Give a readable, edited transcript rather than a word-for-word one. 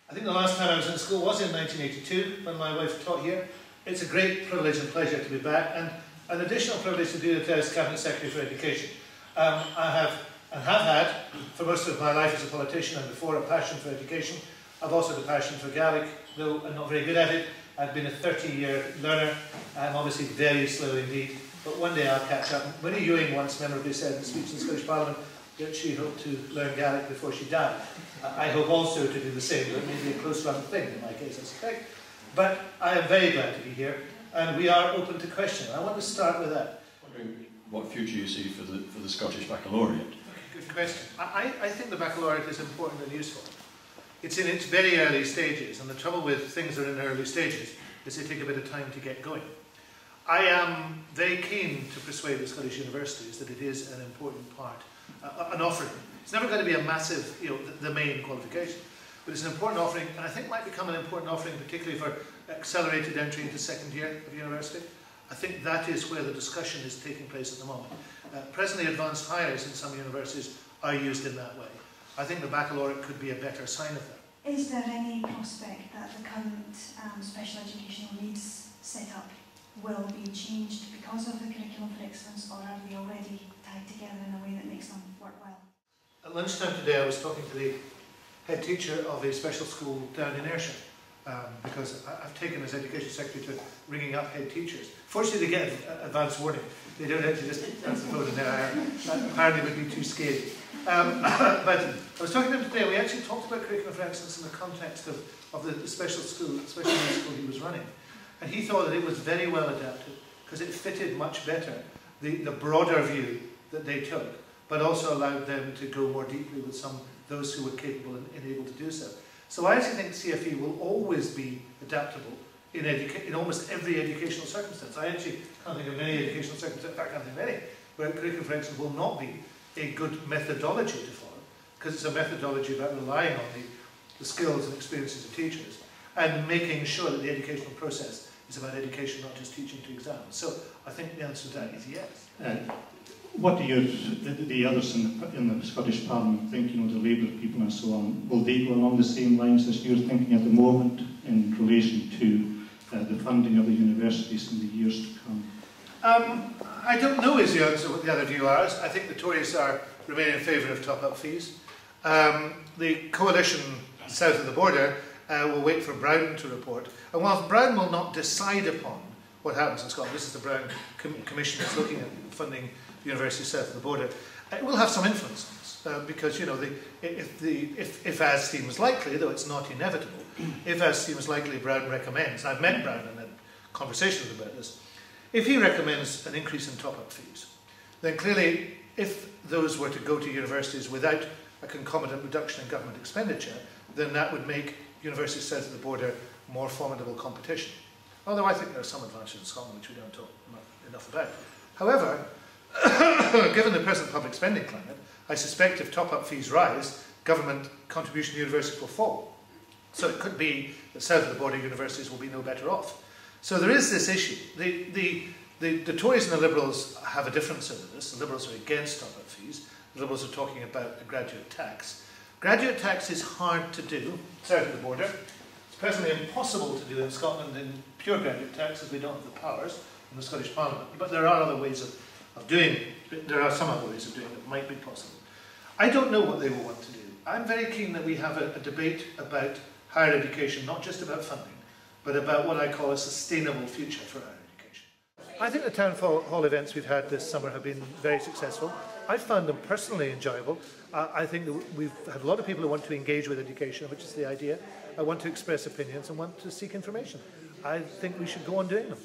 I think the last time I was in school was in 1982 when my wife taught here. It's a great privilege and pleasure to be back, and an additional privilege to do it as Cabinet Secretary for Education. I have had, for most of my life as a politician and before, a passion for education. I've also had a passion for Gaelic, though I'm not very good at it. I've been a 30-year learner. I'm obviously very slow indeed, but one day I'll catch up. Winnie Ewing once memorably said in a speech in the Scottish Parliament that she hoped to learn Gaelic before she died. I hope also to do the same, but it may be a close-run thing in my case, I suspect. But I am very glad to be here, and we are open to question. I want to start with that. Wondering what future you see for the Scottish Baccalaureate? Okay, good question. I think the baccalaureate is important and useful. It's in its very early stages, and the trouble with things that are in early stages is they take a bit of time to get going. I am very keen to persuade the Scottish universities that it is an important part, an offering. It's never going to be a massive, the main qualification, but it's an important offering, and I think might become an important offering particularly for accelerated entry into second year of university. I think that is where the discussion is taking place at the moment. Presently, advanced hires in some universities are used in that way. I think the baccalaureate could be a better sign of that. Is there any prospect that the current special educational needs setup will be changed because of the curriculum for excellence, or are they already tied together in a way that makes them work well? At lunchtime today I was talking to the head teacher of a special school down in Ayrshire, because I've taken as Education Secretary to ringing up head teachers. Fortunately they get advance warning. They don't have to just answer the phone in their hour. That apparently would be too scary. But I was talking to him today. We actually talked about curriculum for excellence in the context of the special school, special needs school he was running. And he thought that it was very well adapted because it fitted much better the broader view that they took, but also allowed them to go more deeply with those who were capable and able to do so. So I actually think CFE will always be adaptable in almost every educational circumstance. I actually can't think of many educational circumstances, in fact I can't think of any, where curriculum for excellence will not be a good methodology to follow, because it's a methodology about relying on the skills and experiences of teachers and making sure that the educational process is about education, not just teaching to exams. So I think the answer to that is yes. What do the others in the Scottish Parliament think, the Labour people and so on? Will they go along the same lines as you're thinking at the moment in relation to the funding of the universities in the years to come? I don't know is the answer what the other view are. I think the Tories remain in favour of top-up fees. The coalition south of the border will wait for Brown to report. And whilst Brown will not decide upon what happens in Scotland, this is the Brown Commission that's looking at funding universities south of the border, it will have some influence on this, because if as seems likely, though it's not inevitable, if as seems likely Brown recommends, I've met Brown and had conversations about this, if he recommends an increase in top-up fees, then clearly if those were to go to universities without a concomitant reduction in government expenditure, then that would make universities south of the border more formidable competition. Although I think there are some advantages in Scotland which we don't talk enough about. However, given the present public spending climate, I suspect if top-up fees rise, government contribution to universities will fall. So it could be that south of the border universities will be no better off. So there is this issue. The Tories and the Liberals have a difference over this. The Liberals are against top-up fees. The Liberals are talking about a graduate tax. Graduate tax is hard to do south of the border. It's presently impossible to do in Scotland in pure graduate tax, as we don't have the powers in the Scottish Parliament. But there are other ways of doing it. There are some other ways of doing it that might be possible. I don't know what they will want to do. I'm very keen that we have a debate about higher education, not just about funding, but about what I call a sustainable future for higher education. I think the town hall events we've had this summer have been very successful. I found them personally enjoyable. I think that we've had a lot of people who want to engage with education, which is the idea. I want to express opinions and want to seek information. I think we should go on doing them.